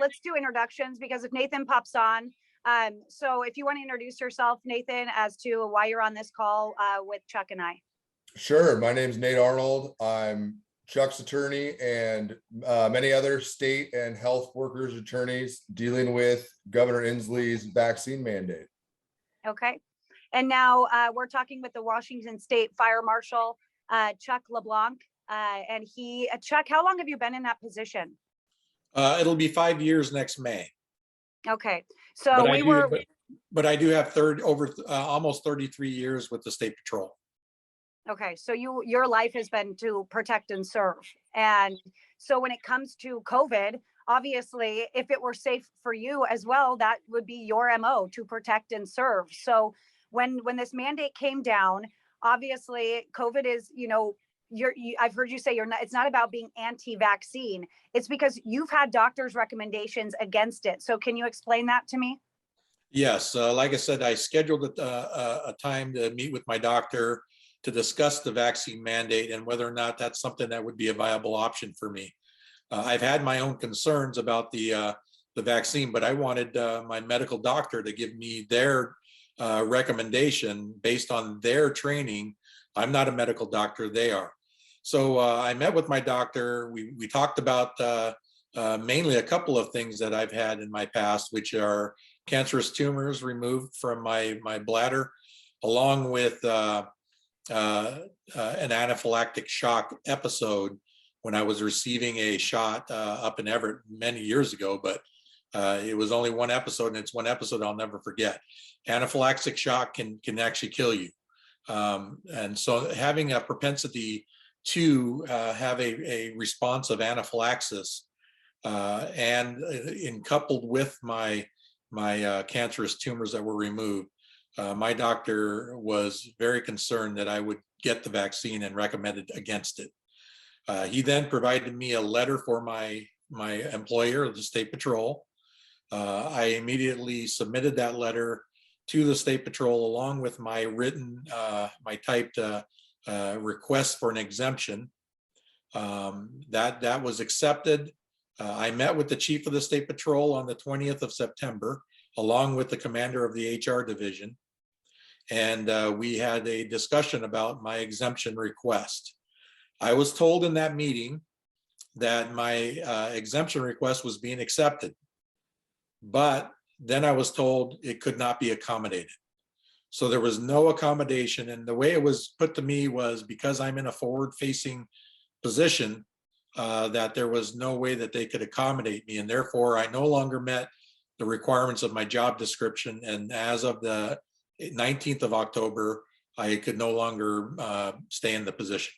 let's do introductions, because if Nathan pops on, so if you want to introduce yourself, Nathan, as to why you're on this call with Chuck and I. Sure. My name's Nate Arnold. I'm Chuck's attorney and many other state and health workers attorneys dealing with Governor Inslee's vaccine mandate. Okay. And now we're talking with the Washington State Fire Marshal, Chuck LeBlanc. And Chuck, how long have you been in that position? It'll be 5 years next May. Okay. So but I do have almost 33 years with the State Patrol. Okay, so your life has been to protect and serve. And so when it comes to COVID, obviously, if it were safe for you as well, that would be your MO, to protect and serve. So when this mandate came down, obviously COVID is, I've heard you say it's not about being anti-vaccine. It's because you've had doctors' recommendations against it. So can you explain that to me? Yes, like I said, I scheduled a time to meet with my doctor to discuss the vaccine mandate and whether or not that's something that would be a viable option for me. I've had my own concerns about the vaccine, but I wanted my medical doctor to give me their recommendation based on their training. I'm not a medical doctor, they are. So I met with my doctor. We talked about mainly a couple of things that I've had in my past, which are cancerous tumors removed from my bladder, along with an anaphylactic shock episode when I was receiving a shot up in Everett many years ago, but it was only one episode, and it's one episode I'll never forget. Anaphylactic shock can actually kill you. And so having a propensity to have a response of anaphylaxis and coupled with my cancerous tumors that were removed, my doctor was very concerned that I would get the vaccine and recommended against it. He then provided me a letter for my employer, the State Patrol. I immediately submitted that letter to the State Patrol along with my my typed request for an exemption. That was accepted. I met with the chief of the State Patrol on the 20th of September, along with the commander of the HR division. And we had a discussion about my exemption request. I was told in that meeting that my exemption request was being accepted, but then I was told it could not be accommodated. So there was no accommodation. And the way it was put to me was, because I'm in a forward-facing position, that there was no way that they could accommodate me. And therefore, I no longer met the requirements of my job description. And as of the 19th of October, I could no longer stay in the position.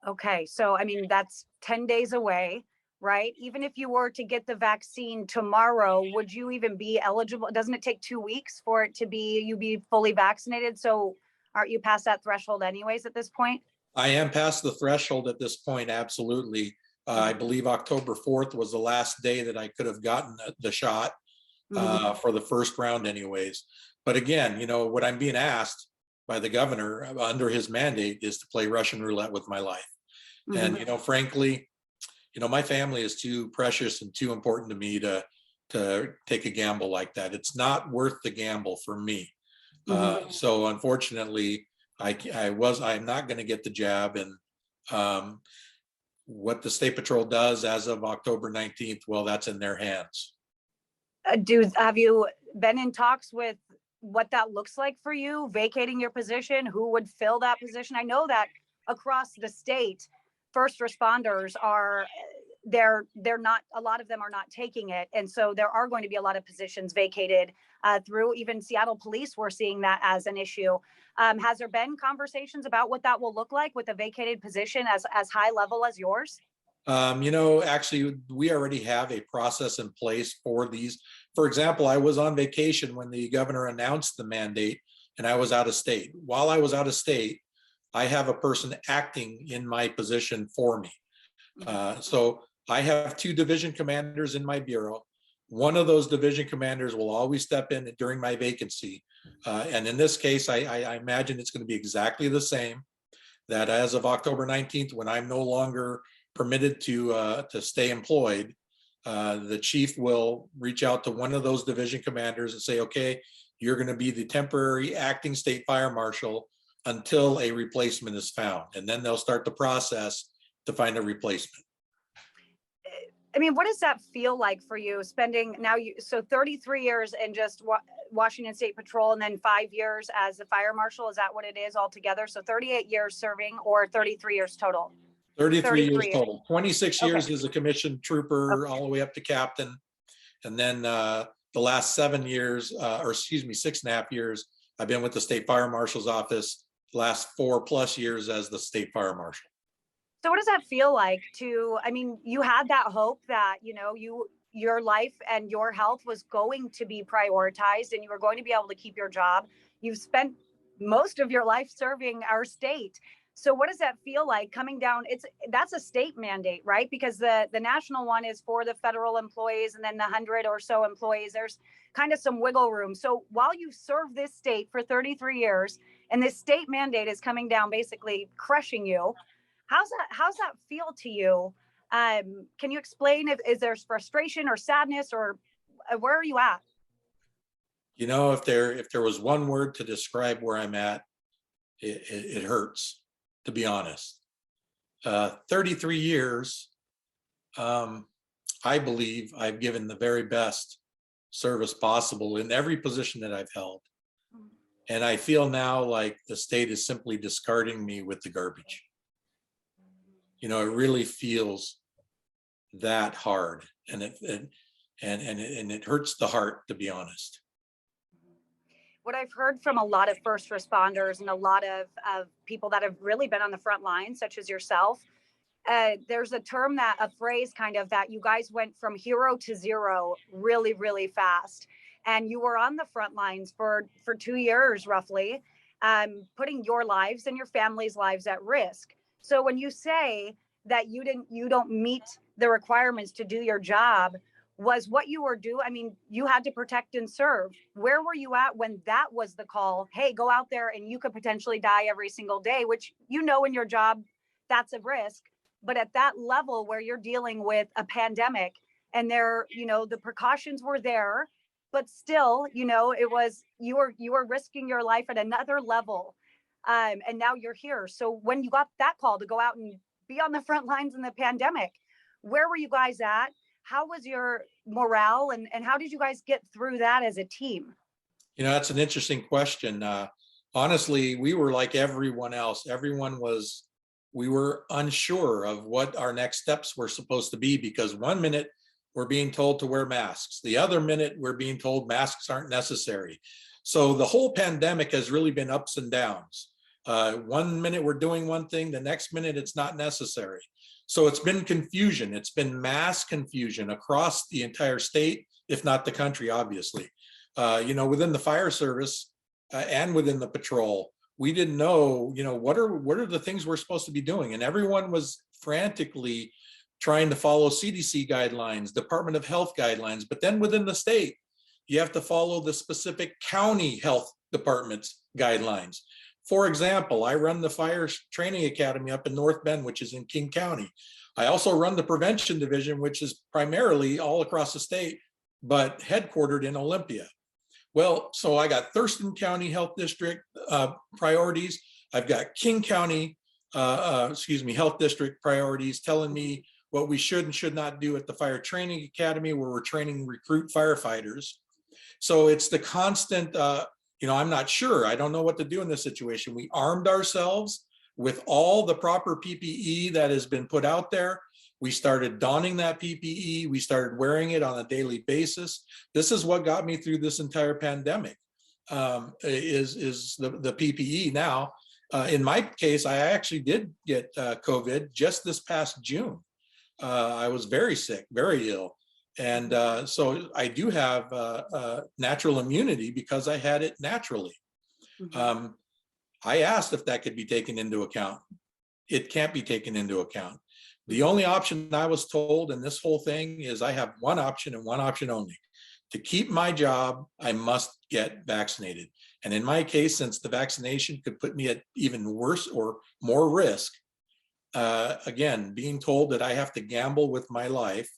Okay, so I mean, that's 10 days away, right? Even if you were to get the vaccine tomorrow, would you even be eligible? Doesn't it take 2 weeks for it to be fully vaccinated? So aren't you past that threshold anyways at this point? I am past the threshold at this point, absolutely. I believe October 4th was the last day that I could have gotten the shot for the first round anyways. But again, what I'm being asked by the governor under his mandate is to play Russian roulette with my life. And, frankly, my family is too precious and too important to me to take a gamble like that. It's not worth the gamble for me. So unfortunately, I'm not going to get the jab. And what the State Patrol does as of October 19th, well, that's in their hands. Have you been in talks with what that looks like for you, vacating your position? Who would fill that position? I know that across the state, first responders they're not, a lot of them are not taking it. And so there are going to be a lot of positions vacated through even Seattle police. We're seeing that as an issue. Has there been conversations about what that will look like with a vacated position as high level as yours? Actually, we already have a process in place for these. For example, I was on vacation when the governor announced the mandate and I was out of state. While I was out of state, I have a person acting in my position for me. So I have 2 division commanders in my bureau. One of those division commanders will always step in during my vacancy. And in this case, I imagine it's going to be exactly the same, that as of October 19th, when I'm no longer permitted to stay employed, the chief will reach out to one of those division commanders and say, okay, you're going to be the temporary acting state fire marshal until a replacement is found. And then they'll start the process to find a replacement. I mean, what does that feel like for you spending now so 33 years in just Washington State Patrol and then 5 years as a fire marshal? Is that what it is altogether? So 38 years serving or 33 years total? 33 years total, 26 years Okay. as a commissioned trooper, all the way up to captain. And then the last 7 years, or excuse me, 6.5 years, I've been with the State Fire Marshal's office, last 4+ years as the State Fire Marshal. So what does that feel like I mean, you had that hope that, your life and your health was going to be prioritized and you were going to be able to keep your job. You've spent most of your life serving our state. So what does that feel like coming down? That's a state mandate, right? Because the national one is for the federal employees, and then the 100 or so employees, there's kind of some wiggle room. So while you serve this state for 33 years and this state mandate is coming down, basically crushing you, how's that feel to you? Can you explain is there frustration or sadness, or where are you at? If there was one word to describe where I'm at, it hurts, to be honest. 33 years, I believe I've given the very best service possible in every position that I've held. And I feel now like the state is simply discarding me with the garbage. It really feels that hard, and it hurts the heart, to be honest. What I've heard from a lot of first responders and a lot of people that have really been on the front line, such as yourself, there's a phrase kind of that you guys went from hero to zero really, really fast. And you were on the front lines for 2 years, roughly, putting your lives and your family's lives at risk. So when you say that you don't meet the requirements to do your job, was what you were doing, I mean, you had to protect and serve. Where were you at when that was the call? Hey, go out there and you could potentially die every single day, which in your job, that's a risk. But at that level where you're dealing with a pandemic and the precautions were there, but still, it was, you were risking your life at another level. And now you're here. So when you got that call to go out and be on the front lines in the pandemic, where were you guys at? How was your morale, and how did you guys get through that as a team? That's an interesting question. Honestly, we were like everyone else. We were unsure of what our next steps were supposed to be, because one minute we're being told to wear masks. The other minute we're being told masks aren't necessary. So the whole pandemic has really been ups and downs. 1 minute we're doing one thing, the next minute it's not necessary. So it's been confusion. It's been mass confusion across the entire state, if not the country, obviously. Within the fire service and within the patrol, we didn't know, what are the things we're supposed to be doing? And everyone was frantically trying to follow CDC guidelines, Department of Health guidelines. But then within the state, you have to follow the specific county health department's guidelines. For example, I run the Fire Training Academy up in North Bend, which is in King County. I also run the Prevention Division, which is primarily all across the state, but headquartered in Olympia. Well, so I got Thurston County Health District priorities. I've got King County, Health District priorities telling me what we should and should not do at the Fire Training Academy, where we're training recruit firefighters. So it's the constant, I'm not sure. I don't know what to do in this situation. We armed ourselves with all the proper PPE that has been put out there. We started donning that PPE. We started wearing it on a daily basis. This is what got me through this entire pandemic, is the PPE. Now, in my case, I actually did get COVID just this past June. I was very sick, very ill. And so I do have natural immunity because I had it naturally. Mm-hmm. I asked if that could be taken into account. It can't be taken into account. The only option I was told in this whole thing is I have one option and one option only. To keep my job, I must get vaccinated. And in my case, since the vaccination could put me at even worse or more risk, again, being told that I have to gamble with my life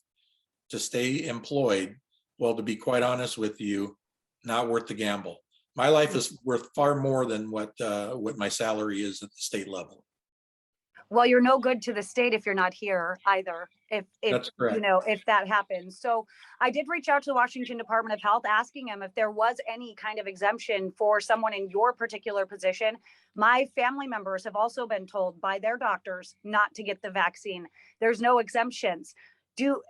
to stay employed, well, to be quite honest with you, not worth the gamble. My life is worth far more than what my salary is at the state level. Well, you're no good to the state if you're not here either, if That's correct. you know, if that happens. So I did reach out to the Washington Department of Health asking them if there was any kind of exemption for someone in your particular position. My family members have also been told by their doctors not to get the vaccine. There's no exemptions.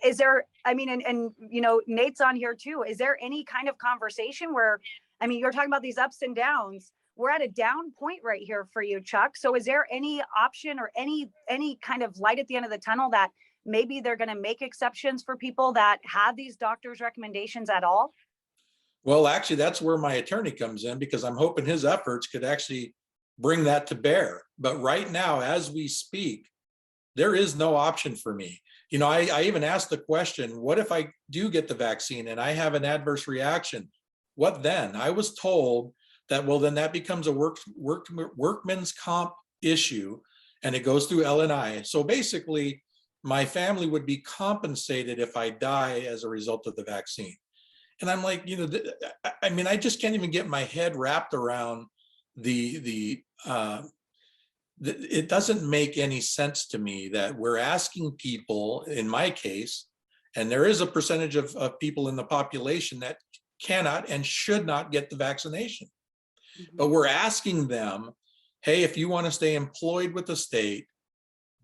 Is there, I mean, and you know, Nate's on here too. Is there any kind of conversation where, I mean, you're talking about these ups and downs. We're at a down point right here for you, Chuck. So is there any option or any kind of light at the end of the tunnel that maybe they're going to make exceptions for people that have these doctors' recommendations at all? Well, actually, that's where my attorney comes in, because I'm hoping his efforts could actually bring that to bear. But right now, as we speak, there is no option for me. You know, I even asked the question, what if I do get the vaccine and I have an adverse reaction? What then? I was told that, well, then that becomes a workman's comp issue, and it goes through L&I. So basically, my family would be compensated if I die as a result of the vaccine. And I'm like, you know, I mean, I just can't even get my head wrapped around it doesn't make any sense to me that we're asking people, in my case, and there is a percentage of people in the population that cannot and should not get the vaccination. But we're asking them, hey, if you want to stay employed with the state,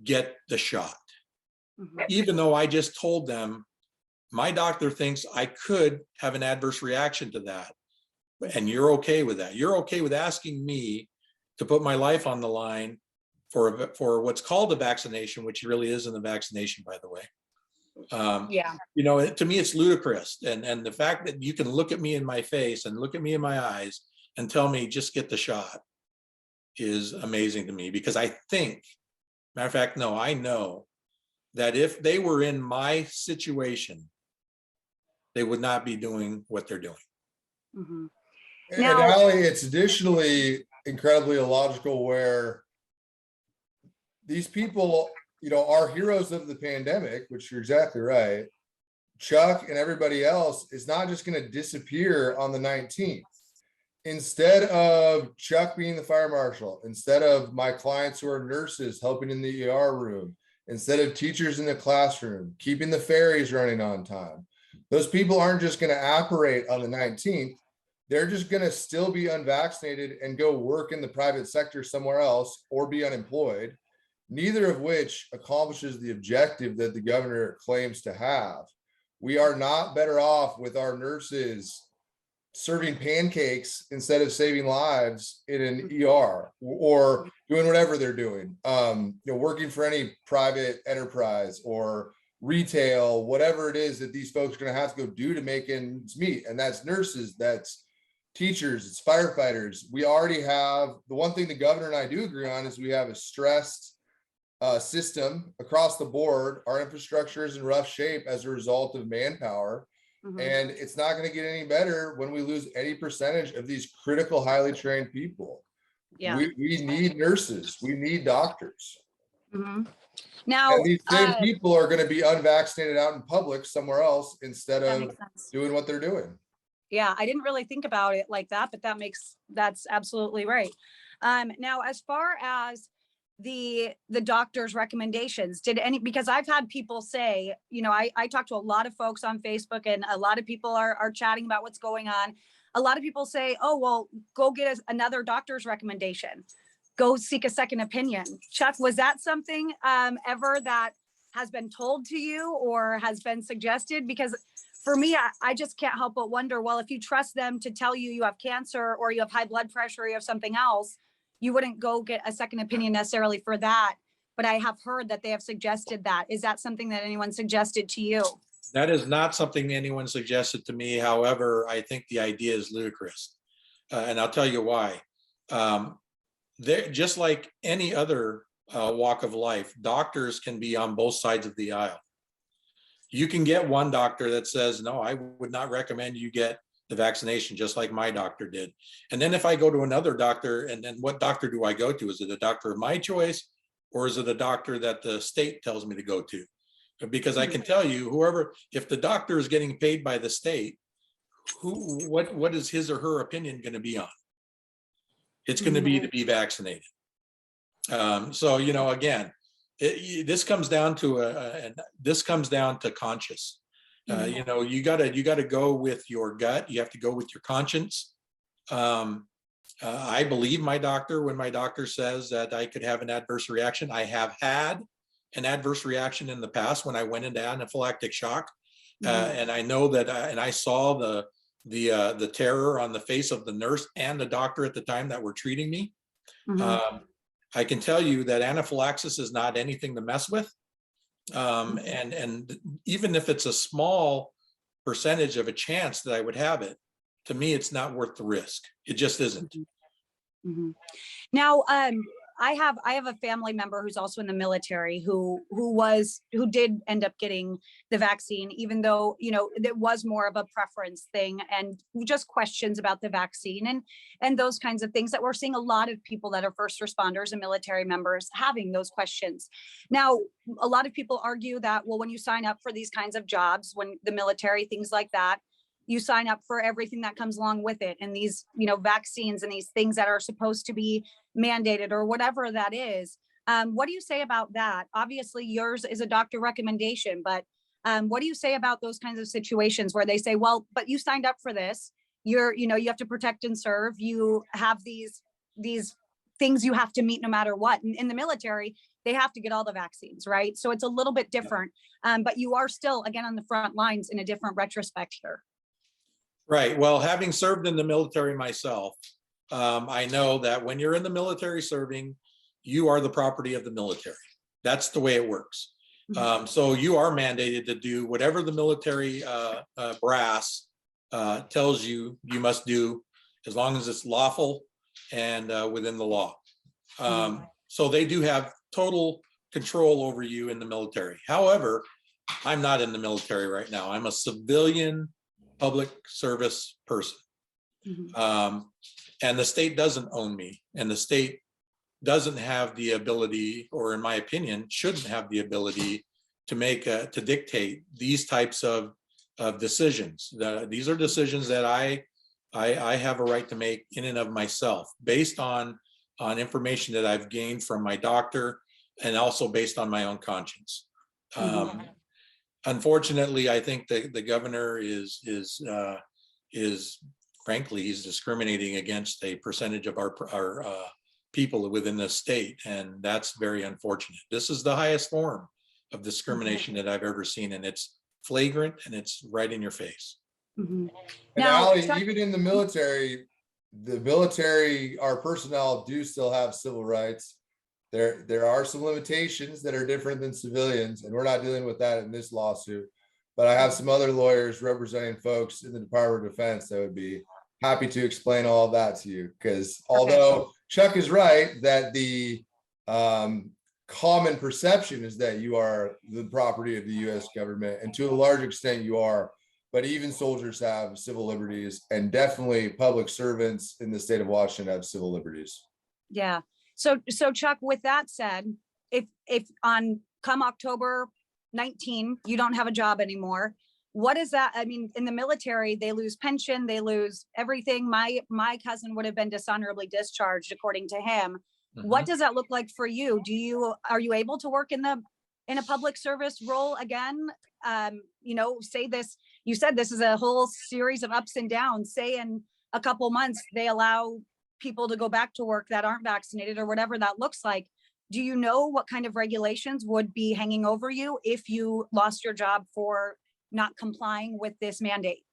get the shot. Even though I just told them, my doctor thinks I could have an adverse reaction to that. And you're okay with that. You're okay with asking me to put my life on the line for what's called a vaccination, which really isn't a vaccination, by the way. Yeah. You know, to me, it's ludicrous. And the fact that you can look at me in my face and look at me in my eyes and tell me just get the shot is amazing to me, because I think, matter of fact, no, I know that if they were in my situation, they would not be doing what they're doing. And Now- Allie, it's additionally incredibly illogical where these people, you know, are heroes of the pandemic, which you're exactly right. Chuck and everybody else is not just going to disappear on the 19th. Instead of Chuck being the fire marshal, instead of my clients who are nurses helping in the ER room, instead of teachers in the classroom, keeping the ferries running on time, those people aren't just going to apparate on the 19th. They're just going to still be unvaccinated and go work in the private sector somewhere else or be unemployed, neither of which accomplishes the objective that the governor claims to have. We are not better off with our nurses serving pancakes instead of saving lives in an ER or doing whatever they're doing, you know, working for any private enterprise or retail, whatever it is that these folks are going to have to go do to make ends meet. And that's nurses, that's teachers, it's firefighters. We already have, the one thing the governor and I do agree on is we have a stressed system across the board. Our infrastructure is in rough shape as a result of manpower. And it's not going to get any better when we lose any percentage of these critical, highly trained people. Yeah. We need nurses. We need doctors. Now, And these same people are going to be unvaccinated out in public somewhere else instead that of makes sense. doing what they're doing. Yeah, I didn't really think about it like that, but that's absolutely right. Now, as far as the doctor's recommendations, because I've had people say, you know, I talk to a lot of folks on Facebook and a lot of people are chatting about what's going on. A lot of people say, oh, well, go get another doctor's recommendation. Go seek a second opinion. Chuck, was that something ever that has been told to you or has been suggested? Because for me, I just can't help but wonder, well, if you trust them to tell you you have cancer or you have high blood pressure or you have something else, you wouldn't go get a second opinion necessarily for that. But I have heard that they have suggested that. Is that something that anyone suggested to you? That is not something anyone suggested to me. However, I think the idea is ludicrous. And I'll tell you why. They're just like any other walk of life, doctors can be on both sides of the aisle. You can get one doctor that says, no, I would not recommend you get the vaccination, just like my doctor did. And then if I go to another doctor, and then what doctor do I go to? Is it a doctor of my choice, or is it a doctor that the state tells me to go to? Because I can tell you, whoever, if the doctor is getting paid by the state, what is his or her opinion going to be on? It's going to be to be vaccinated. So, you know, again, this comes down to conscience. You know, you gotta go with your gut. You have to go with your conscience. I believe my doctor when my doctor says that I could have an adverse reaction. I have had an adverse reaction in the past when I went into anaphylactic shock, and I know that, and I saw the terror on the face of the nurse and the doctor at the time that were treating me. I can tell you that anaphylaxis is not anything to mess with. And even if it's a small percentage of a chance that I would have it, to me, it's not worth the risk. It just isn't. Now, I have a family member who's also in the military who did end up getting the vaccine, even though, you know, it was more of a preference thing and just questions about the vaccine and those kinds of things that we're seeing a lot of people that are first responders and military members having those questions. Now, a lot of people argue that, well, when you sign up for these kinds of jobs, when the military, things like that, you sign up for everything that comes along with it. And these, you know, vaccines and these things that are supposed to be mandated or whatever that is. What do you say about that? Obviously yours is a doctor recommendation, but what do you say about those kinds of situations where they say, well, but you signed up for this, you have to protect and serve, you have these things you have to meet no matter what. And in the military, they have to get all the vaccines, right? So it's a little bit different, but you are still, again, on the front lines in a different retrospect here. Right. Well, having served in the military myself, I know that when you're in the military serving, you are the property of the military. That's the way it works. So you are mandated to do whatever the military brass tells you must do, as long as it's lawful and within the law. So they do have total control over you in the military. However, I'm not in the military right now. I'm a civilian public service person. And the state doesn't own me, and the state doesn't have the ability, or in my opinion, shouldn't have the ability to dictate these types of decisions. These are decisions that I have a right to make in and of myself, based on information that I've gained from my doctor, and also based on my own conscience. Unfortunately, I think the governor is frankly, he's discriminating against a percentage of our people within the state, and that's very unfortunate. This is the highest form of discrimination that I've ever seen, and it's flagrant and it's right in your face. And Now, Ali, even in the military, our personnel do still have civil rights. There are some limitations that are different than civilians, and we're not dealing with that in this lawsuit. But I have some other lawyers representing folks in the Department of Defense that would be happy to explain all of that to you. Because although Chuck is right that the common perception is that you are the property of the U.S. government, and to a large extent you are, but even soldiers have civil liberties, and definitely public servants in the state of Washington have civil liberties. Yeah. So Chuck, with that said, if on come October 19, you don't have a job anymore, what is that? I mean, in the military, they lose pension, they lose everything. My cousin would have been dishonorably discharged, according to him. What does that look like for you? Are you able to work in a public service role again? Say this, you said this is a whole series of ups and downs. Say in a couple months, they allow people to go back to work that aren't vaccinated, or whatever that looks like. Do you know what kind of regulations would be hanging over you if you lost your job for not complying with this mandate?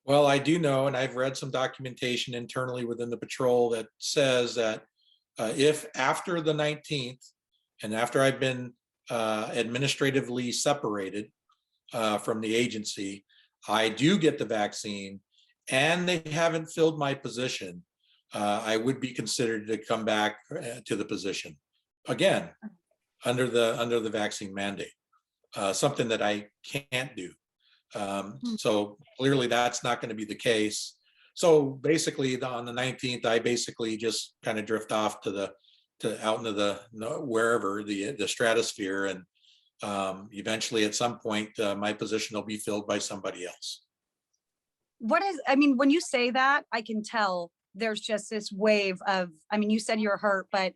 Well, I do know, and I've read some documentation internally within the patrol that says that if after the 19th, and after I've been administratively separated from the agency, I do get the vaccine and they haven't filled my position, I would be considered to come back to the position again under the vaccine mandate, something that I can't do. So clearly that's not going to be the case. So basically on the 19th, I basically just kind of drift off to out into wherever the stratosphere, and Eventually, at some point, my position will be filled by somebody else. I mean, when you say that, I can tell there's just this wave of, I mean, you said you're hurt, but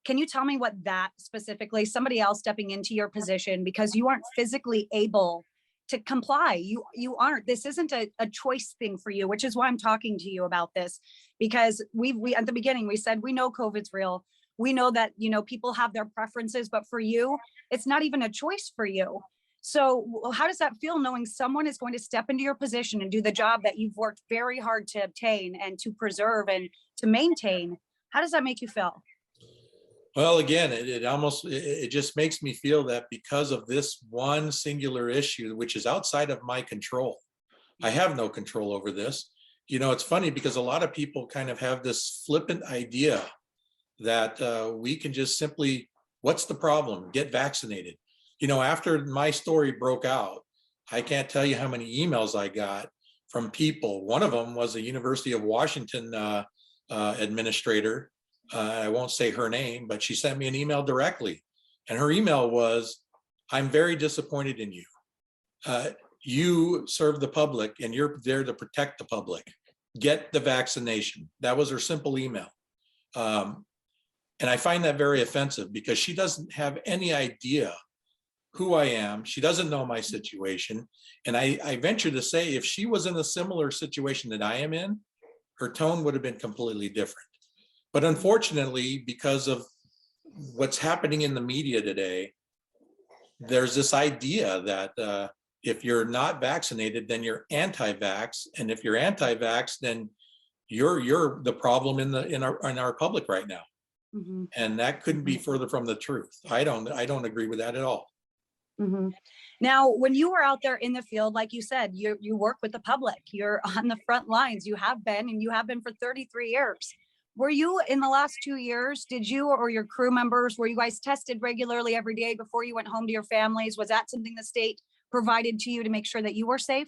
can you tell me what that specifically, somebody else stepping into your position because you aren't physically able to comply? You aren't, this isn't a choice thing for you, which is why I'm talking to you about this, because we at the beginning, we said, we know COVID's real. We know that, you know, people have their preferences, but for you, it's not even a choice for you. So how does that feel knowing someone is going to step into your position and do the job that you've worked very hard to obtain and to preserve and to maintain? How does that make you feel? Well, again, it just makes me feel that because of this one singular issue, which is outside of my control, I have no control over this. You know, it's funny because a lot of people kind of have this flippant idea that we can just simply, what's the problem? Get vaccinated. You know, after my story broke out, I can't tell you how many emails I got from people. One of them was a University of Washington administrator. I won't say her name, but she sent me an email directly. And her email was, I'm very disappointed in you. You serve the public and you're there to protect the public. Get the vaccination. That was her simple email. And I find that very offensive because she doesn't have any idea who I am. She doesn't know my situation. And I venture to say, if she was in a similar situation that I am in, her tone would have been completely different. But unfortunately, because of what's happening in the media today, there's this idea that if you're not vaccinated, then you're anti-vax. And if you're anti-vax, then you're the problem in our public right now. Mm-hmm. And that couldn't be further from the truth. I don't agree with that at all. Mm-hmm. Now, when you were out there in the field, like you said, you work with the public, you're on the front lines, you have been, and you have been for 33 years. Were you in the last 2 years, did you or your crew members, were you guys tested regularly every day before you went home to your families? Was that something the state provided to you to make sure that you were safe?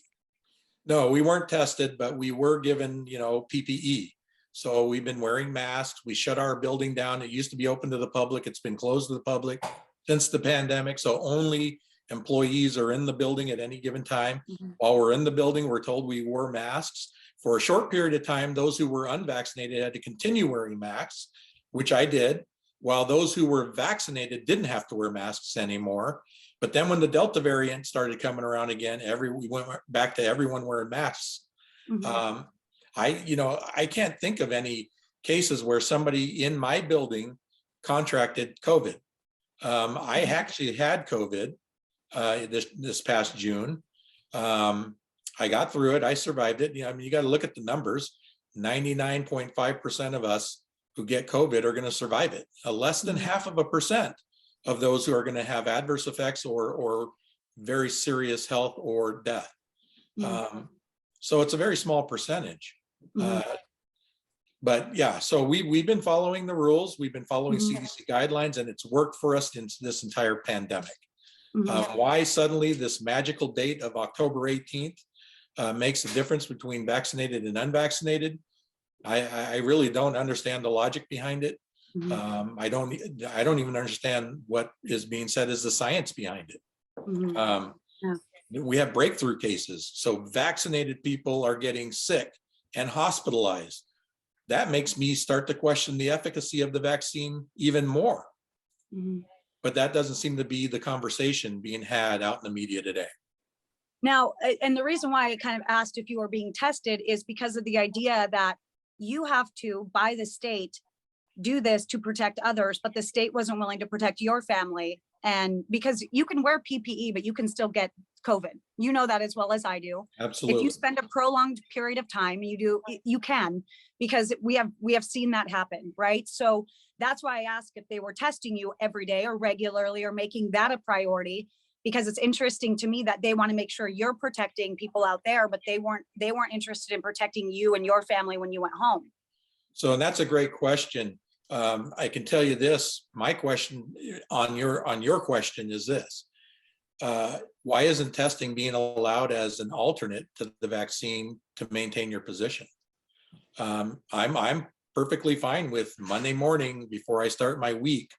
No, we weren't tested, but we were given, you know, PPE. So we've been wearing masks. We shut our building down. It used to be open to the public. It's been closed to the public since the pandemic. So only employees are in the building at any given time. Mm-hmm. While we're in the building, we're told we wore masks. For a short period of time, those who were unvaccinated had to continue wearing masks, which I did, while those who were vaccinated didn't have to wear masks anymore. But then when the Delta variant started coming around again, we went back to everyone wearing masks. Mm-hmm. I can't think of any cases where somebody in my building contracted COVID. I actually had COVID this past June. I got through it. I survived it. You know, I mean, you got to look at the numbers. 99.5% of us who get COVID are going to survive it. Less than 0.5% of those who are going to have adverse effects or very serious health or death. Mm-hmm. So it's a very small percentage. Mm-hmm. But yeah, so we've been following the rules. We've been following Mm-hmm. CDC guidelines, and it's worked for us in this entire pandemic. Mm-hmm. Why suddenly this magical date of October 18th makes a difference between vaccinated and unvaccinated? I really don't understand the logic behind it. Mm-hmm. I don't even understand what is being said as the science behind it. Mm-hmm. Yeah. We have breakthrough cases. So vaccinated people are getting sick and hospitalized. That makes me start to question the efficacy of the vaccine even more. Mm-hmm. But that doesn't seem to be the conversation being had out in the media today. Now, and the reason why I kind of asked if you were being tested is because of the idea that you have to, by the state, do this to protect others, but the state wasn't willing to protect your family. And because you can wear PPE, but you can still get COVID. You know that as well as I do. Absolutely. If you spend a prolonged period of time, you can, because we have seen that happen, right? So that's why I asked if they were testing you every day or regularly or making that a priority, because it's interesting to me that they want to make sure you're protecting people out there, but they weren't interested in protecting you and your family when you went home. So, and that's a great question. I can tell you this, my question on your question is this. Why isn't testing being allowed as an alternate to the vaccine to maintain your position? I'm perfectly fine with Monday morning before I start my week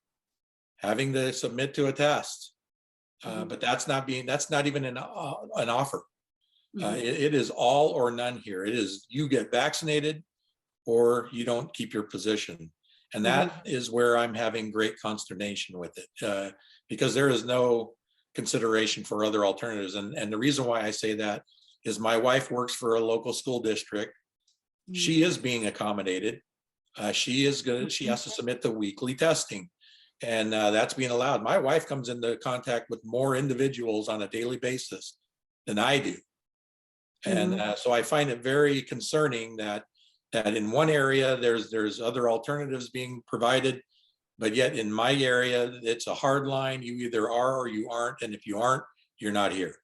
having to submit to a test. But that's not even an offer. Mhm. It is all or none here. It is you get vaccinated or you don't keep your position. And that is where I'm having great consternation with it, because there is no consideration for other alternatives. And the reason why I say that is my wife works for a local school district. She is being accommodated. She has to submit the weekly testing, and that's being allowed. My wife comes into contact with more individuals on a daily basis than I do. And so I find it very concerning that in one area there's other alternatives being provided, but yet in my area it's a hard line. You either are or you aren't, and if you aren't, you're not here.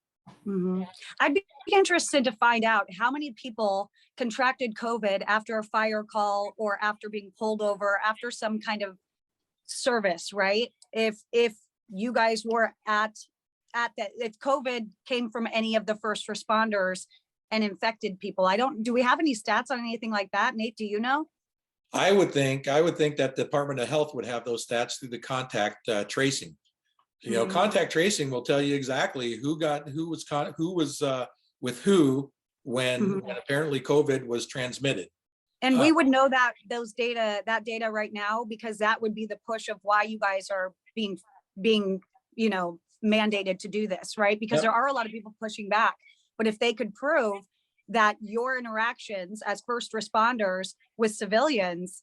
I'd be interested to find out how many people contracted COVID after a fire call or after being pulled over after some kind of service, right? If you guys were at that, if COVID came from any of the first responders and infected people. Do we have any stats on anything like that? Nate, do you know? I would think that the Department of Health would have those stats through the contact tracing. Contact tracing will tell you exactly who was with who when apparently COVID was transmitted. And we would know that data right now, because that would be the push of why you guys are being mandated to do this, right? Because there are a lot of people pushing back. But if they could prove that your interactions as first responders with civilians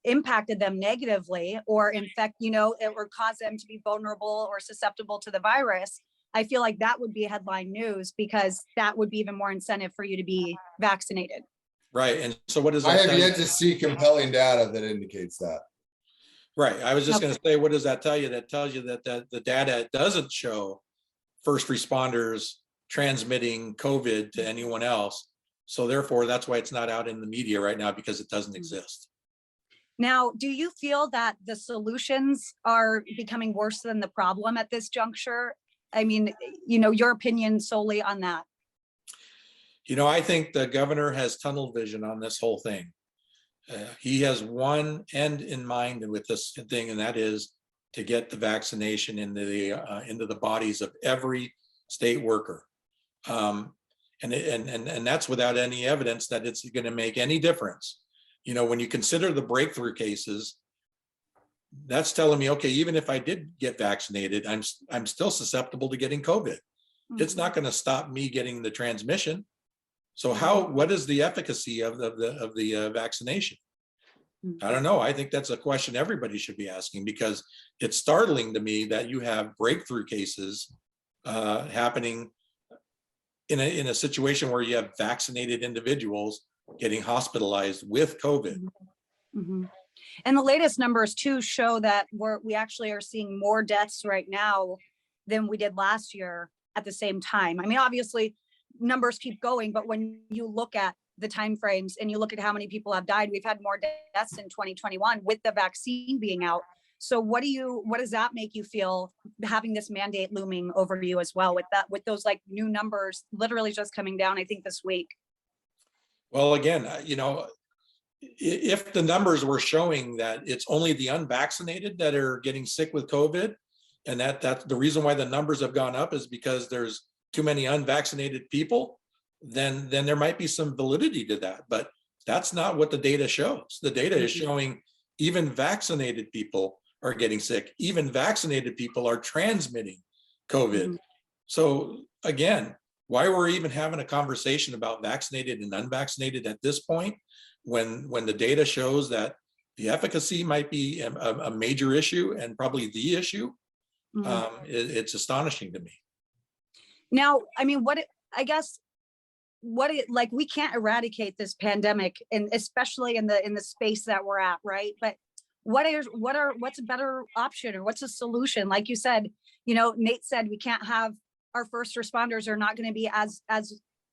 impacted them negatively or infect, or cause them to be vulnerable or susceptible to the virus, I feel like that would be headline news, because that would be even more incentive for you to be vaccinated. Right. And so what does I that have yet to see compelling data that indicates that. Right. I was just going to say, what does that tell you? That tells you that the data doesn't show first responders transmitting COVID to anyone else. So therefore, that's why it's not out in the media right now, because it doesn't exist. Now, do you feel that the solutions are becoming worse than the problem at this juncture? I mean, your opinion solely on that. I think the governor has tunnel vision on this whole thing. He has one end in mind with this thing, and that is to get the vaccination into the bodies of every state worker. And that's without any evidence that it's going to make any difference. When you consider the breakthrough cases, that's telling me, okay, even if I did get vaccinated, I'm still susceptible to getting COVID. It's not going to stop me getting the transmission. So what is the efficacy of the vaccination? I don't know. I think that's a question everybody should be asking, because it's startling to me that you have breakthrough cases happening in a situation where you have vaccinated individuals getting hospitalized with COVID. And the latest numbers too show that we actually are seeing more deaths right now than we did last year at the same time. I mean, obviously numbers keep going, but when you look at the timeframes and you look at how many people have died, we've had more deaths in 2021 with the vaccine being out. So what does that make you feel, having this mandate looming over you as well, with those like new numbers literally just coming down, I think this week? Well, again, if the numbers were showing that it's only the unvaccinated that are getting sick with COVID, and that's the reason why the numbers have gone up is because there's too many unvaccinated people, then there might be some validity to that. But that's not what the data shows. The data is showing even vaccinated people are getting sick. Even vaccinated people are transmitting COVID. So again, why we're even having a conversation about vaccinated and unvaccinated at this point, when the data shows that the efficacy might be a major issue and probably the issue, it's astonishing to me. Now, I mean, we can't eradicate this pandemic, and especially in the space that we're at, right? But what's a better option, or what's a solution? Like you said, Nate said, we can't have our first responders are not going to be as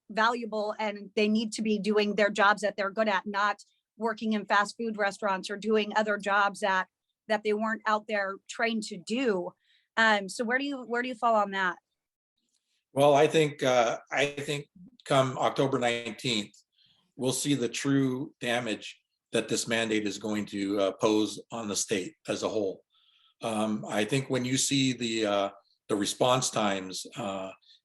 valuable, and they need to be doing their jobs that they're good at, not working in fast food restaurants or doing other jobs that they weren't out there trained to do. So where do you fall on that? Well, I think come October 19th, we'll see the true damage that this mandate is going to pose on the state as a whole. I think when you see the the response times,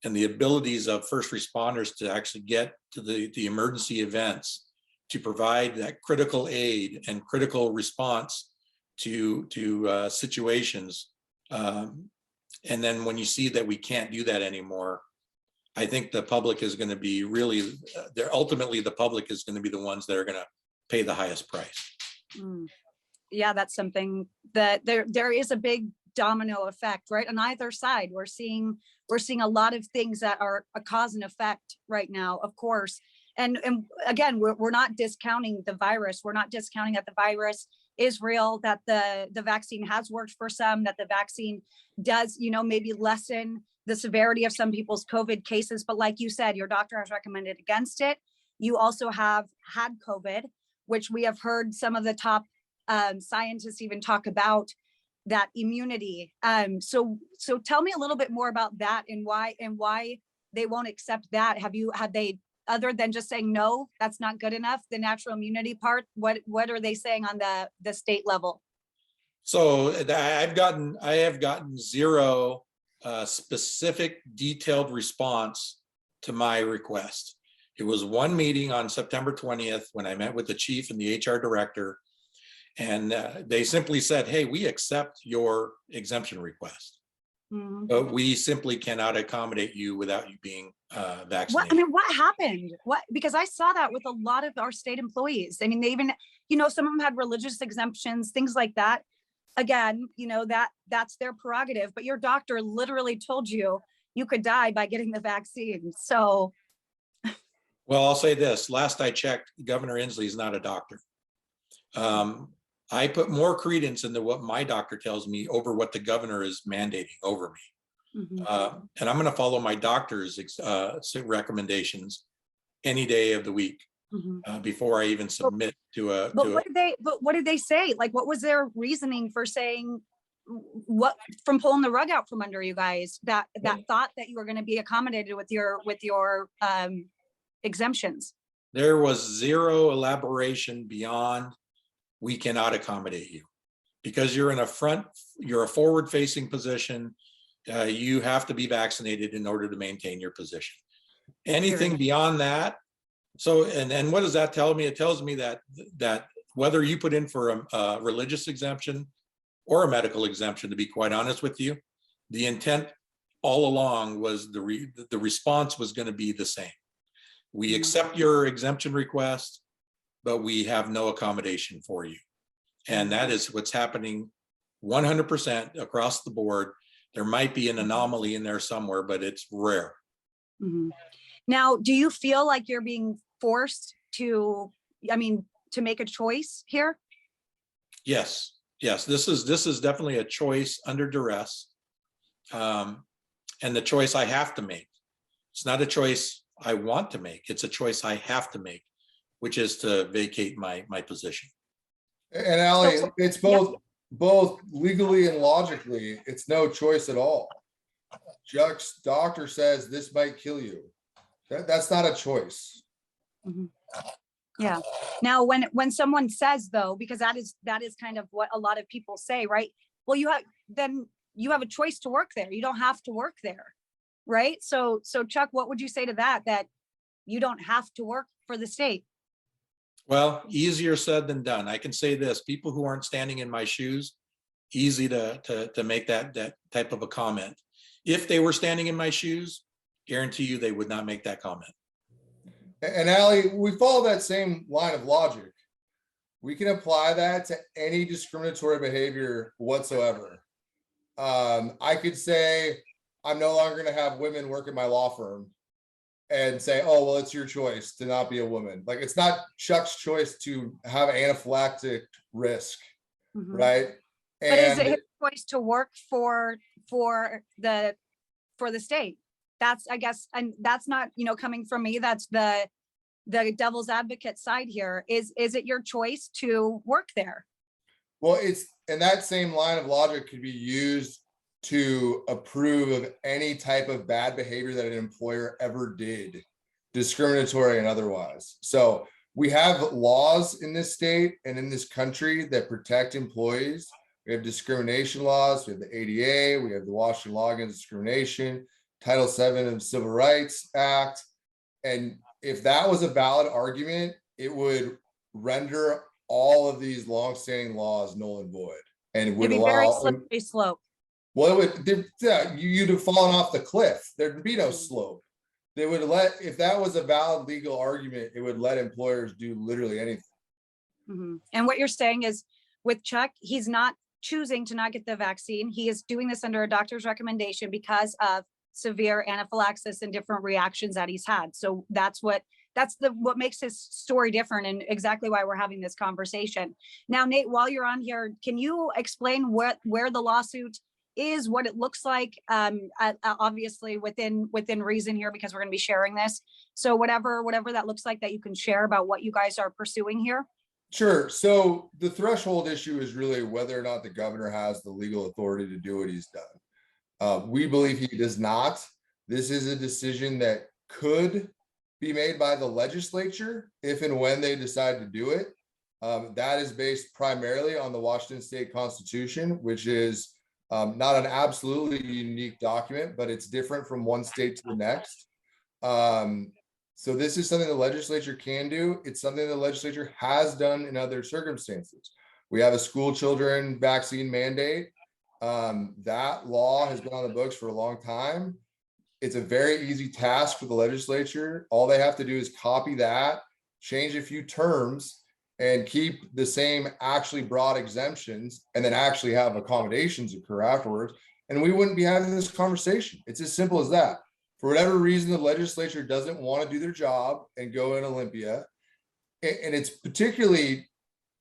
and the abilities of first responders to actually get to the emergency events, to provide that critical aid and critical response to situations. And then when you see that we can't do that anymore, I think the public is going to be really, ultimately the public is going to be the ones that are going to pay the highest price. Yeah, that's something that there is a big domino effect, right? On either side, we're seeing a lot of things that are a cause and effect right now, of course. And again, we're not discounting the virus. We're not discounting that the virus is real, that the vaccine has worked for some, that the vaccine does, maybe lessen the severity of some people's COVID cases. But like you said, your doctor has recommended against it. You also have had COVID, which we have heard some of the top scientists even talk about that immunity. So tell me a little bit more about that and why they won't accept that. Had they, other than just saying, no, that's not good enough, the natural immunity part, what are they saying on the state level? So I have gotten zero specific detailed response to my request. It was one meeting on September 20th when I met with the chief and the HR director, and they simply said, hey, we accept your exemption request, but we simply cannot accommodate you without you being vaccinated. What happened? Because I saw that with a lot of our state employees. I mean, they even, some of them had religious exemptions, things like that. Again, that's their prerogative, but your doctor literally told you could die by getting the vaccine. So. Well, I'll say this, last I checked, Governor Inslee is not a doctor. I put more credence into what my doctor tells me over what the governor is mandating over me. And I'm going to follow my doctor's recommendations any day of the week before I even submit to a. What did they say? Like, what was their reasoning for saying from pulling the rug out from under you guys, that thought that you were going to be accommodated with your exemptions? There was zero elaboration beyond, we cannot accommodate you because you're a forward facing position. You have to be vaccinated in order to maintain your position. Anything beyond that. So, and what does that tell me? It tells me that whether you put in for a religious exemption or a medical exemption, to be quite honest with you, the intent all along was the response was going to be the same. We accept your exemption request, but we have no accommodation for you. And that is what's happening 100% across the board. There might be an anomaly in there somewhere, but it's rare. Now, do you feel like you're being forced to make a choice here? Yes. This is definitely a choice under duress. And the choice I have to make. It's not a choice I want to make. It's a choice I have to make, which is to vacate my position. And Allie, it's both legally and logically, it's no choice at all. Chuck's doctor says this might kill you. That's not a choice. Yeah. Now, when someone says, though, because that is kind of what a lot of people say, right? Well, you have a choice to work there. You don't have to work there, right? So Chuck, what would you say to that you don't have to work for the state? Well, easier said than done. I can say this, people who aren't standing in my shoes, easy to make that type of a comment. If they were standing in my shoes, guarantee you they would not make that comment. And Allie, we follow that same line of logic. We can apply that to any discriminatory behavior whatsoever. I could say, I'm no longer going to have women work at my law firm and say, oh, well, it's your choice to not be a woman. Like, it's not Chuck's choice to have anaphylactic risk, right? But is it his choice to work for the state? That's, I guess, and that's not, coming from me, that's the devil's advocate side here. Is it your choice to work there? Well, and that same line of logic could be used to approve of any type of bad behavior that an employer ever did, discriminatory and otherwise. So we have laws in this state and in this country that protect employees We have discrimination laws. We have the ADA. We have the Washington Law Against Discrimination, Title VII of the Civil Rights Act. And if that was a valid argument, it would render all of these longstanding laws null and void, and would It'd be very allow. slippery slope. Well, you'd have fallen off the cliff. There'd be no slope. They would if that was a valid legal argument, it would let employers do literally anything. And what you're saying is, with Chuck, he's not choosing to not get the vaccine. He is doing this under a doctor's recommendation because of severe anaphylaxis and different reactions that he's had. So that's what makes his story different, and exactly why we're having this conversation. Now, Nate, while you're on here, can you explain where the lawsuit is, what it looks like, obviously within reason here, because we're going to be sharing this. So whatever that looks like that you can share about what you guys are pursuing here. Sure. So the threshold issue is really whether or not the governor has the legal authority to do what he's done. We believe he does not. This is a decision that could be made by the legislature if and when they decide to do it. That is based primarily on the Washington State Constitution, which is not an absolutely unique document, but it's different from one state to the next. So this is something the legislature can do. It's something the legislature has done in other circumstances. We have a school children vaccine mandate. That law has been on the books for a long time. It's a very easy task for the legislature. All they have to do is copy that, change a few terms, and keep the same actually broad exemptions, and then actually have accommodations occur afterwards. And we wouldn't be having this conversation. It's as simple as that. For whatever reason, the legislature doesn't want to do their job and go in Olympia. And it's particularly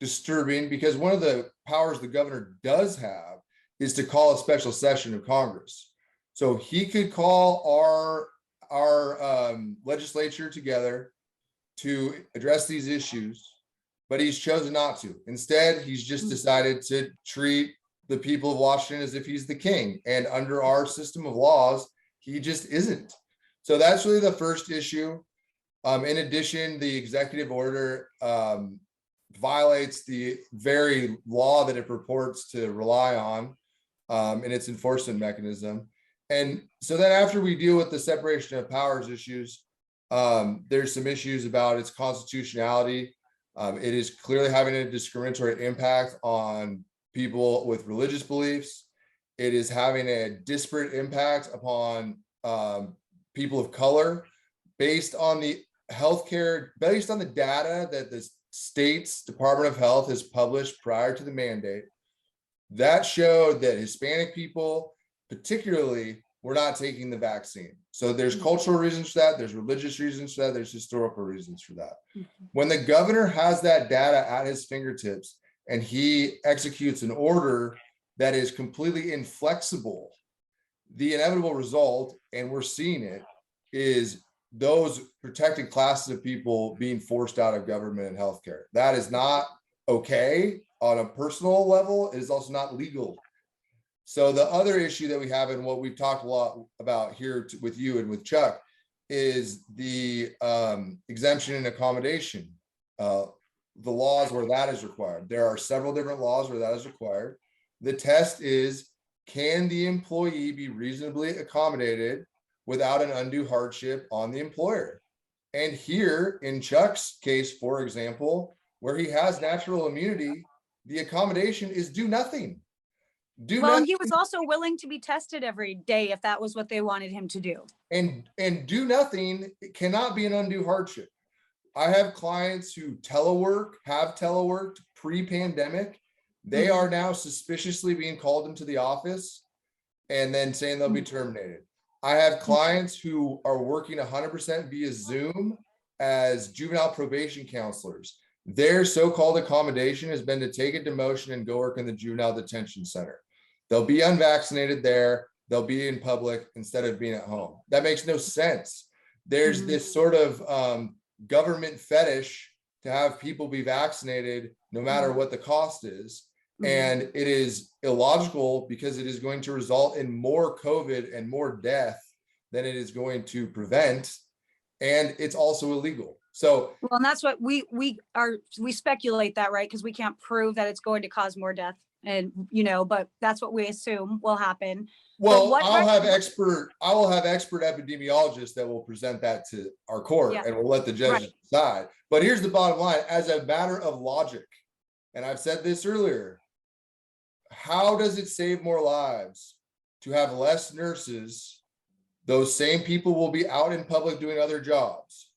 disturbing because one of the powers the governor does have is to call a special session of Congress. So he could call our legislature together to address these issues, but he's chosen not to. Instead, he's just decided to treat the people of Washington as if he's the king. And under our system of laws, he just isn't. So that's really the first issue. In addition, the executive order violates the very law that it purports to rely on in its enforcement mechanism. And so then after we deal with the separation of powers issues, there's some issues about its constitutionality. It is clearly having a discriminatory impact on people with religious beliefs. It is having a disparate impact upon people of color based on the based on the data that the state's Department of Health has published prior to the mandate. That showed that Hispanic people, particularly, were not taking the vaccine. So there's cultural reasons for that. There's religious reasons for that. There's historical reasons for that. When the governor has that data at his fingertips and he executes an order that is completely inflexible, the inevitable result, and we're seeing it, is those protected classes of people being forced out of government and healthcare. That is not okay on a personal level. It is also not legal. So the other issue that we have, and what we've talked a lot about here with you and with Chuck, is the exemption and accommodation, the laws where that is required. There are several different laws where that is required. The test is, can the employee be reasonably accommodated without an undue hardship on the employer? And here in Chuck's case, for example, where he has natural immunity, the accommodation is do nothing. And he was also willing to be tested every day if that was what they wanted him to do. And do nothing cannot be an undue hardship. I have clients who have teleworked pre-pandemic. They are now suspiciously being called into the office and then saying they'll be terminated. I have clients who are working 100% via Zoom as juvenile probation counselors. Their so-called accommodation has been to take a demotion and go work in the juvenile detention center. They'll be unvaccinated there. They'll be in public instead of being at home. That makes no sense. There's this sort of government fetish to have people be vaccinated no matter what the cost is. And it is illogical because it is going to result in more COVID and more death than it is going to prevent. And it's also illegal. So, well, and that's what we speculate that, right? Because we can't prove that it's going to cause more death And, but that's what we assume will happen. Well, what I will have expert epidemiologists that will present that to our court, Yeah. and we'll let the judge decide. But here's the bottom line, as a matter of logic, and I've said this earlier, how does it save more lives to have less nurses? Those same people will be out in public doing other jobs.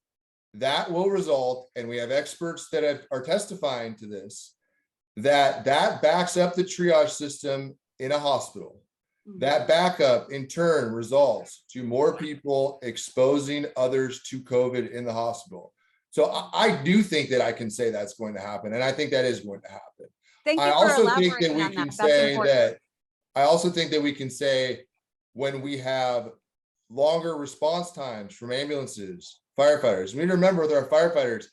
That will result, and we have experts that are testifying to this, that backs up the triage system in a hospital. That backup in turn results to more people exposing others to COVID in the hospital. So I do think that I can say that's going to happen, and I think that is going to happen. Thank you I for also think elaborating that we on can that. That's say important. that I also think that we can say when we have longer response times from ambulances, firefighters. We need to remember with our firefighters,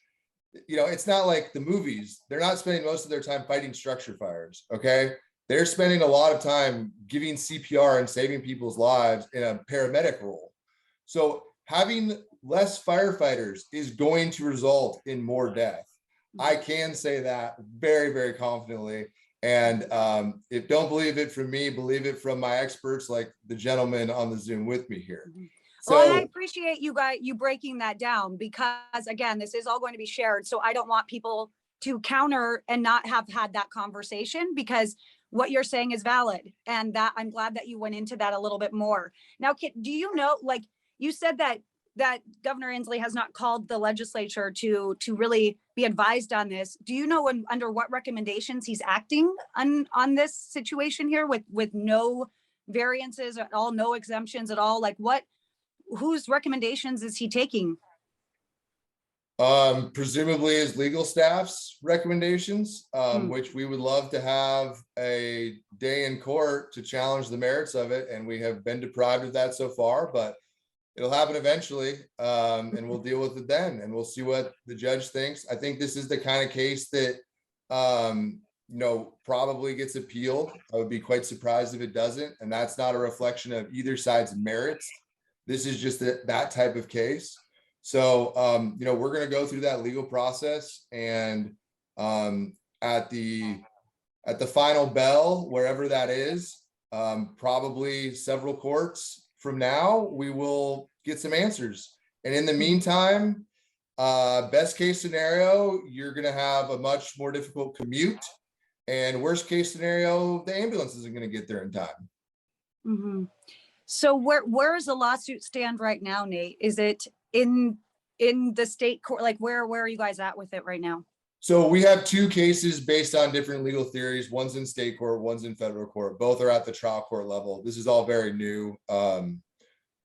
it's not like the movies. They're not spending most of their time fighting structure fires. Okay. They're spending a lot of time giving CPR and saving people's lives in a paramedic role. So having less firefighters is going to result in more death. I can say that very, very confidently. And if don't believe it from me, believe it from my experts, like the gentleman on the Zoom with me here. Well, and I appreciate you breaking that down, because again, this is all going to be shared. So I don't want people to counter and not have had that conversation, because what you're saying is valid. And that I'm glad that you went into that a little bit more. Now, do you know, like you said that Governor Inslee has not called the legislature to really be advised on this. Do you know under what recommendations he's acting on this situation here with no variances at all, no exemptions at all? Like whose recommendations is he taking? Presumably his legal staff's recommendations, which we would love to have a day in court to challenge the merits of it. And we have been deprived of that so far, but it'll happen eventually. And we'll deal with it then, and we'll see what the judge thinks. I think this is the kind of case that, probably gets appealed. I would be quite surprised if it doesn't. And that's not a reflection of either side's merits. This is just that type of case. So, we're going to go through that legal process, and at the final bell, wherever that is, probably several courts from now, we will get some answers. And in the meantime, best case scenario, you're going to have a much more difficult commute, and worst case scenario, the ambulance isn't going to get there in time. Mm-hmm. So where does the lawsuit stand right now, Nate? Is it in the state court? Like where are you guys at with it right now? So we have two cases based on different legal theories. One's in state court, one's in federal court. Both are at the trial court level. This is all very new.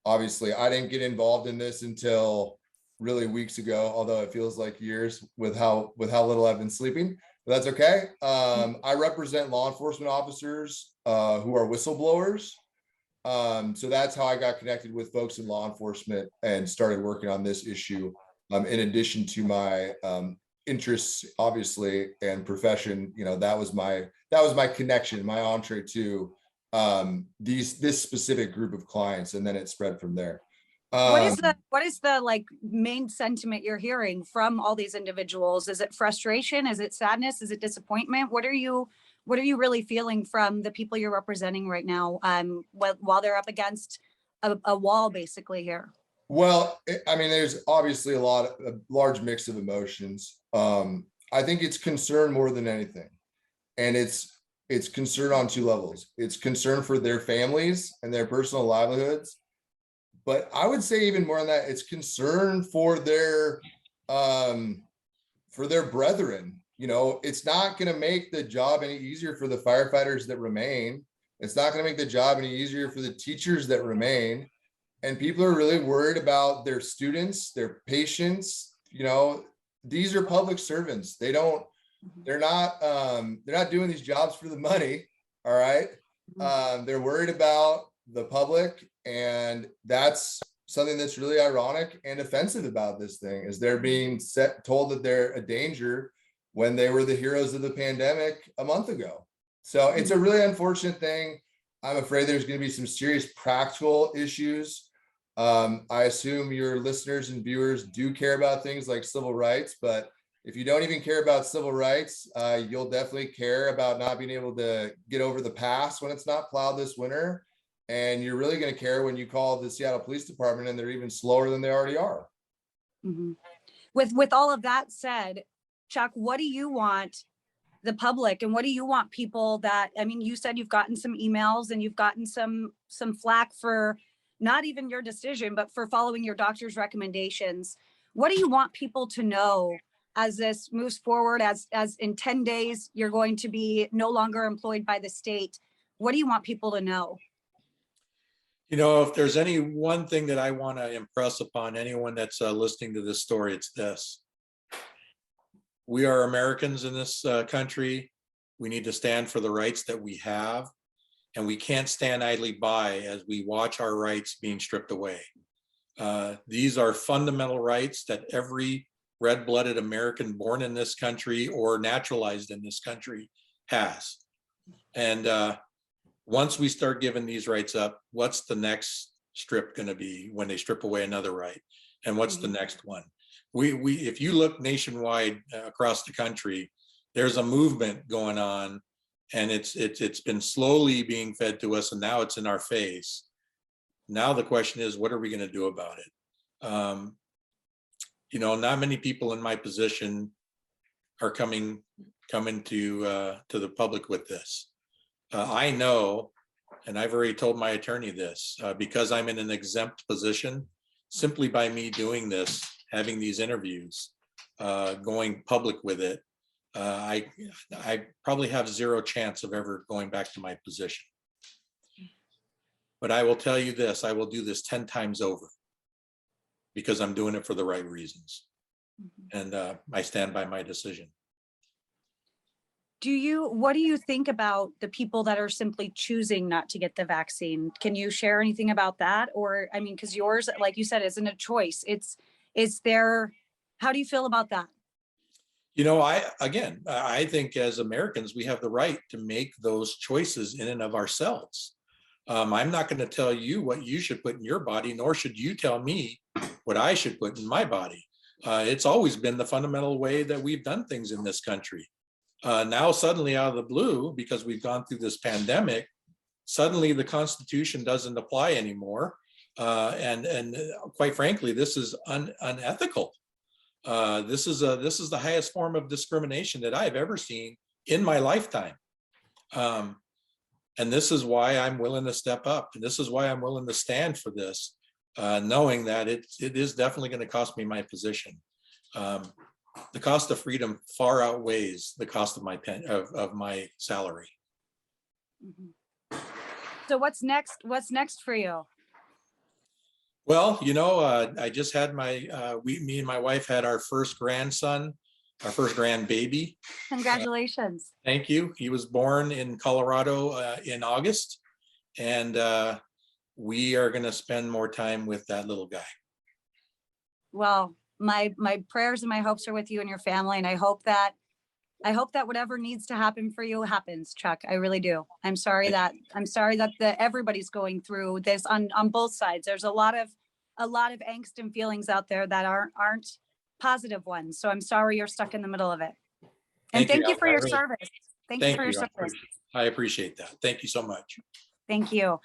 Obviously, I didn't get involved in this until really weeks ago, although it feels like years with how little I've been sleeping. But that's okay. I represent law enforcement officers who are whistleblowers. So that's how I got connected with folks in law enforcement and started working on this issue. In addition to my interests, obviously, and profession, that was my connection, my entree to this specific group of clients, and then it spread from there. What is the like main sentiment you're hearing from all these individuals? Is it frustration? Is it sadness? Is it disappointment? What are you really feeling from the people you're representing right now, while they're up against a wall basically here? Well, I mean, there's obviously a large mix of emotions. I think it's concern more than anything. And it's concern on two levels. It's concern for their families and their personal livelihoods. But I would say even more than that, it's concern for their brethren. It's not going to make the job any easier for the firefighters that remain. It's not going to make the job any easier for the teachers that remain. And people are really worried about their students, their patients. These are public servants. They're not doing these jobs for the money. All right. They're worried about the public. And that's something that's really ironic and offensive about this thing, is they're being told that they're a danger when they were the heroes of the pandemic a month ago. So it's a really unfortunate thing. I'm afraid there's going to be some serious practical issues. I assume your listeners and viewers do care about things like civil rights, but if you don't even care about civil rights, you'll definitely care about not being able to get over the pass when it's not plowed this winter. And you're really going to care when you call the Seattle Police Department and they're even slower than they already are. Mhm. With all of that said, Chuck, what do you want the public and what do you want people that, I mean, you said you've gotten some emails and you've gotten some flack for not even your decision, but for following your doctor's recommendations. What do you want people to know as this moves forward, as in 10 days, you're going to be no longer employed by the state? What do you want people to know? You know, if there's any one thing that I want to impress upon anyone that's listening to this story, it's this. We are Americans in this country. We need to stand for the rights that we have, and we can't stand idly by as we watch our rights being stripped away. These are fundamental rights that every red-blooded American born in this country or naturalized in this country has. And once we start giving these rights up, what's the next strip going to be when they strip away another right? And what's the next one? If you look nationwide across the country, there's a movement going on, and it's been slowly being fed to us, and now it's in our face. Now the question is, what are we going to do about it? You know, not many people in my position are coming to the public with this. I know, and I've already told my attorney this, because I'm in an exempt position, simply by me doing this, having these interviews, going public with it, I probably have zero chance of ever going back to my position. But I will tell you this, I will do this 10 times over because I'm doing it for the right reasons. And I stand by my decision. What do you think about the people that are simply choosing not to get the vaccine? Can you share anything about that? Or, I mean, because yours, like you said, isn't a choice. How do you feel about that? You know, I think as Americans, we have the right to make those choices in and of ourselves. I'm not going to tell you what you should put in your body, nor should you tell me what I should put in my body. It's always been the fundamental way that we've done things in this country. Now suddenly out of the blue, because we've gone through this pandemic, suddenly the Constitution doesn't apply anymore. And quite frankly, this is unethical. This is the highest form of discrimination that I've ever seen in my lifetime. And this is why I'm willing to step up. And this is why I'm willing to stand for this, knowing that it is definitely going to cost me my position. The cost of freedom far outweighs the cost of my salary. So what's next? What's next for you? Well, you know, I just had me and my wife had our first grandson, our first grandbaby. Congratulations. Thank you. He was born in Colorado in August, and we are going to spend more time with that little guy. Well, my prayers and my hopes are with you and your family, and I hope that whatever needs to happen for you happens, Chuck. I really do. I'm sorry that everybody's going through this on both sides. There's a lot of angst and feelings out there that aren't positive ones. So I'm sorry you're stuck in the middle of it. And thank you for your service. Thank you for your service. I appreciate that. Thank you so much. Thank you.